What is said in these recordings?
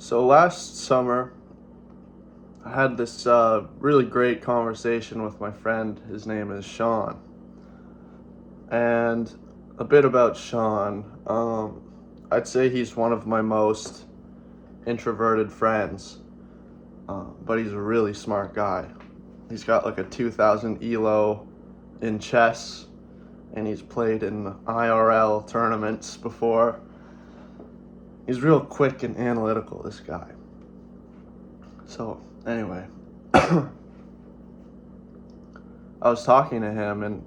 So last summer, I had this really great conversation with my friend. His name is Sean. And a bit about Sean. I'd say he's one of my most introverted friends, but he's a really smart guy. He's got like a 2000 ELO in chess, and he's played in IRL tournaments before. He's real quick and analytical, this guy. So, anyway, I was talking to him, and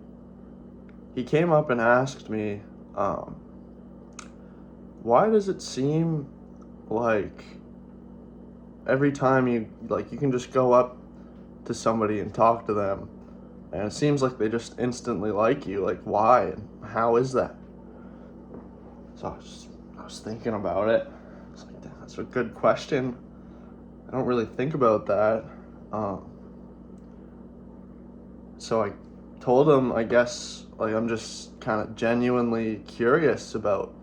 he came up and asked me, why does it seem like every time you can just go up to somebody and talk to them, and it seems like they just instantly like you? Like, why and how is that? So I was thinking about it. I was like, "Damn, that's a good question. I don't really think about that." So I told him, I guess, like, I'm just kind of genuinely curious about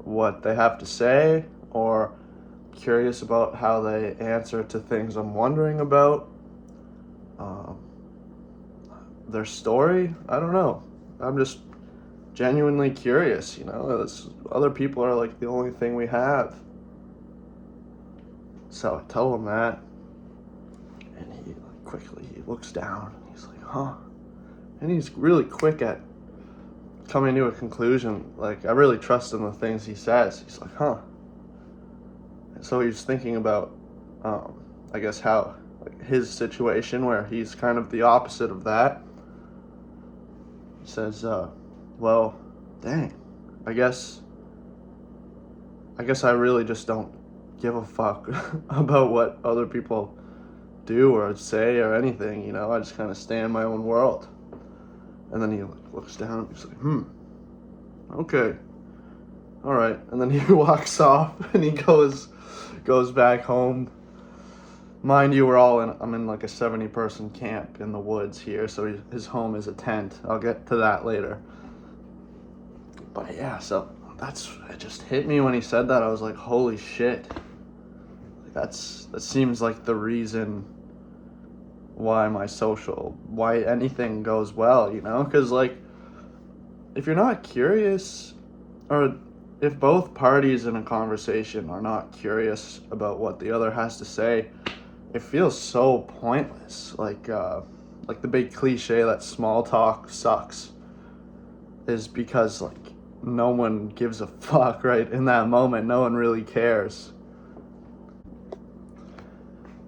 what they have to say, or curious about how they answer to things I'm wondering about. Um, their story, I don't know. I'm just genuinely curious, other people are like the only thing we have. So I tell him that, and he looks down, and he's like, huh. And he's really quick at coming to a conclusion. Like, I really trust in the things he says. He's like, huh. And so he's thinking about, I guess, how, like, his situation where he's kind of the opposite of that. He says, well, dang, I guess I really just don't give a fuck about what other people do or say or anything, I just kind of stay in my own world. And then he looks down and he's like, okay, all right. And then he walks off and he goes back home. Mind you, I'm in like a 70-person camp in the woods here, so his home is a tent. I'll get to that later. But yeah, so it just hit me when he said that. I was like, holy shit. That seems like the reason why anything goes well, because, like, if you're not curious, or if both parties in a conversation are not curious about what the other has to say, it feels so pointless. Like the big cliche that small talk sucks is because, like, no one gives a fuck, right? In that moment, no one really cares.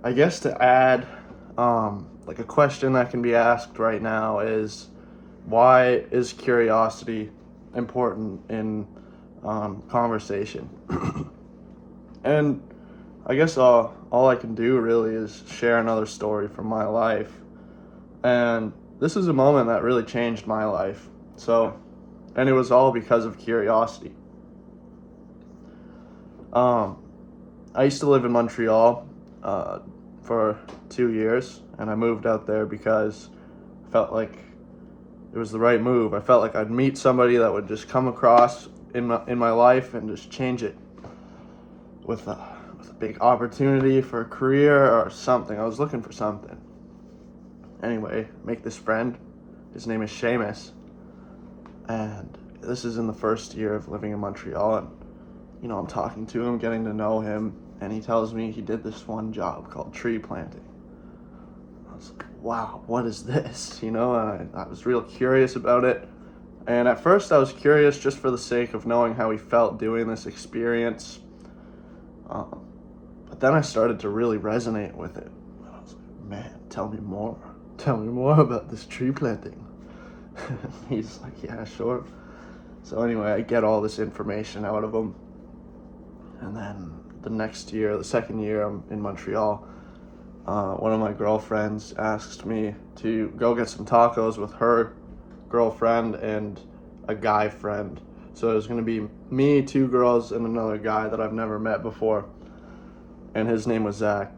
I guess to add, like, a question that can be asked right now is, why is curiosity important in conversation? And I guess all I can do really is share another story from my life. And this is a moment that really changed my life. And it was all because of curiosity. I used to live in Montreal for 2 years, and I moved out there because I felt like it was the right move. I felt like I'd meet somebody that would just come across in my life and just change it with a big opportunity for a career or something. I was looking for something. Anyway, make this friend. His name is Seamus, and this is in the first year of living in Montreal. And I'm talking to him, getting to know him, and he tells me he did this one job called tree planting. I was like, wow, what is this? And I was real curious about it. And at first I was curious just for the sake of knowing how he felt doing this experience. But then I started to really resonate with it. And I was like, man, tell me more. Tell me more about this tree planting. He's like, yeah, sure. So anyway, I get all this information out of him. And then the second year I'm in Montreal, one of my girlfriends asked me to go get some tacos with her girlfriend and a guy friend. So it was going to be me, 2 girls, and another guy that I've never met before. And his name was Zach.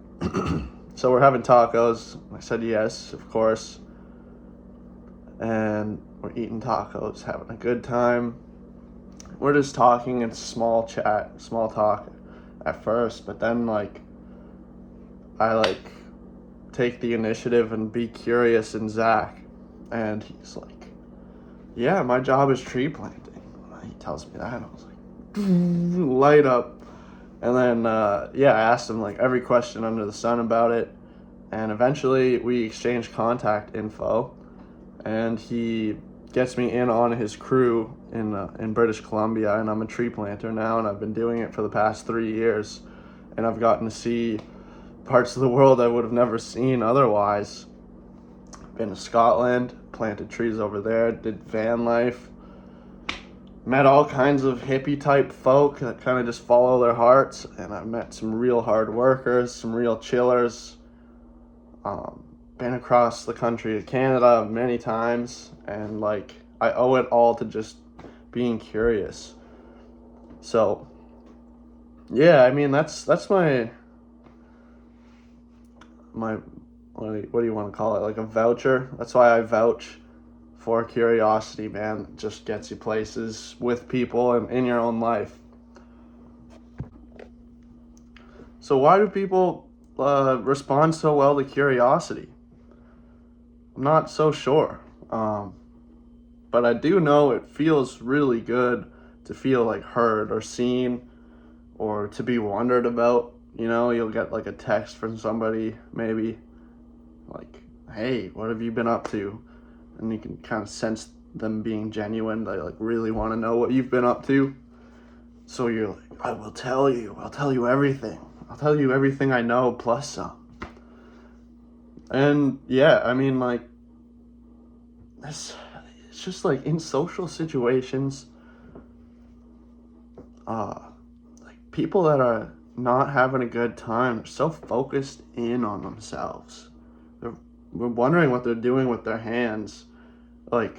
So we're having tacos. I said yes, of course. And we're eating tacos, having a good time. We're just talking, it's small chat, small talk. at first, but then like I like take the initiative and be curious in Zach, and he's like, "Yeah, my job is tree planting." He tells me that, and I was like, light up. And then yeah, I asked him like every question under the sun about it, and eventually we exchanged contact info, and he gets me in on his crew in British Columbia, and I'm a tree planter now, and I've been doing it for the past 3 years, and I've gotten to see parts of the world I would have never seen otherwise. Been to Scotland, planted trees over there, did van life, met all kinds of hippie type folk that kind of just follow their hearts, and I've met some real hard workers, some real chillers. Been across the country to Canada many times, and like I owe it all to just being curious. So yeah, I mean that's my what do you want to call it, like a voucher. That's why I vouch for curiosity, man. It just gets you places with people and in your own life. So why do people respond so well to curiosity? I'm not so sure. But I do know it feels really good to feel like heard or seen or to be wondered about. You know, you'll get like a text from somebody, maybe like, "Hey, what have you been up to?" And you can kind of sense them being genuine. They like really want to know what you've been up to. So you're like, "I will tell you. I'll tell you everything. I'll tell you everything I know plus some." And yeah, I mean, like, it's just like in social situations, uh, like people that are not having a good time are so focused in on themselves. We're wondering what they're doing with their hands. Like,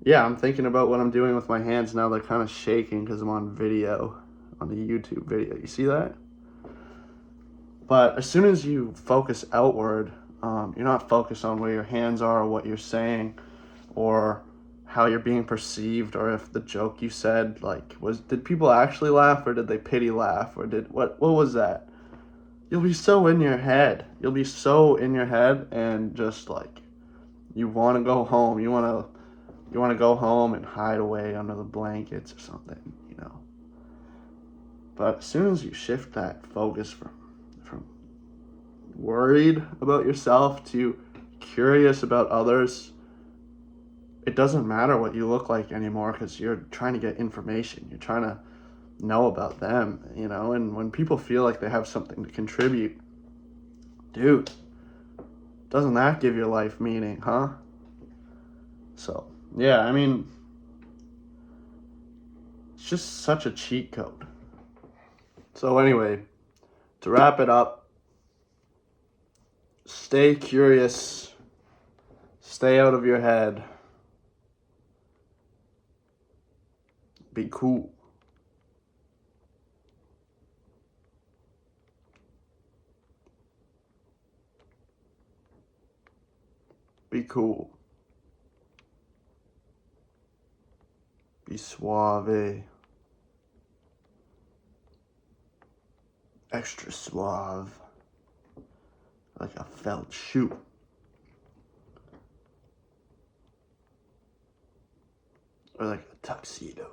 yeah, I'm thinking about what I'm doing with my hands now. They're kind of shaking because I'm on video, on the YouTube video. You see that? But as soon as you focus outward, you're not focused on where your hands are or what you're saying or how you're being perceived, or if the joke you said, like, did people actually laugh or did they pity laugh, or what was that? You'll be so in your head. You'll be so in your head, and just like you want to go home. You want to go home and hide away under the blankets or something, you know. But as soon as you shift that focus from worried about yourself to curious about others, it doesn't matter what you look like anymore, because you're trying to get information. You're trying to know about them, you know. And when people feel like they have something to contribute, dude, doesn't that give your life meaning, huh? So yeah, I mean, it's just such a cheat code. So anyway, to wrap it up, stay curious, stay out of your head, be cool. Be cool. Be suave. Extra suave. Like a felt shoe. Or like a tuxedo.